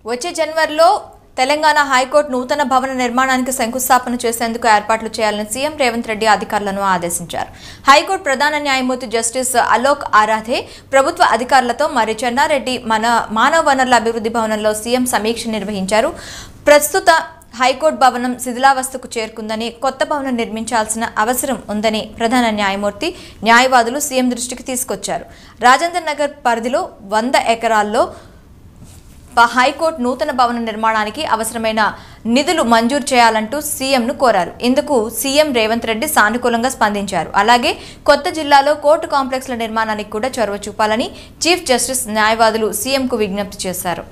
వచ్చే జనవరిలో తెలంగాణ హైకోర్టు నూతన భవన నిర్మాణానికి శంకుస్థాపన చేసేందుకు ఏర్పాట్లు చేయాలని సీఎం రేవంత్ రెడ్డి అధికారులను ఆదేశించారు. హైకోర్టు ప్రధాన న్యాయమూర్తి జస్టిస్ అలోక్ ఆరాధే ప్రభుత్వ అధికారులతో మరి చెన్నారెడ్డి మానవ వనరుల అభివృద్ధి భవనంలో సీఎం సమీక్ష నిర్వహించారు. ప్రస్తుత హైకోర్టు భవనం శిథిలావస్థకు చేరుకుందని, కొత్త భవనం నిర్మించాల్సిన అవసరం ఉందని ప్రధాన న్యాయమూర్తి న్యాయవాదులు సీఎం దృష్టికి తీసుకొచ్చారు. రాజేంద్ర నగర్ పరిధిలో 100 ఎకరాల్లో హైకోర్టు నూతన భవన నిర్మాణానికి అవసరమైన నిధులు మంజూరు చేయాలంటూ సీఎంను కోరారు. ఇందుకు సీఎం రేవంత్ రెడ్డి సానుకూలంగా స్పందించారు. అలాగే కొత్త జిల్లాలో కోర్టు కాంప్లెక్స్ల నిర్మాణానికి కూడా చొరవ చూపాలని చీఫ్ జస్టిస్ న్యాయవాదులు సీఎంకు విజ్ఞప్తి చేశారు.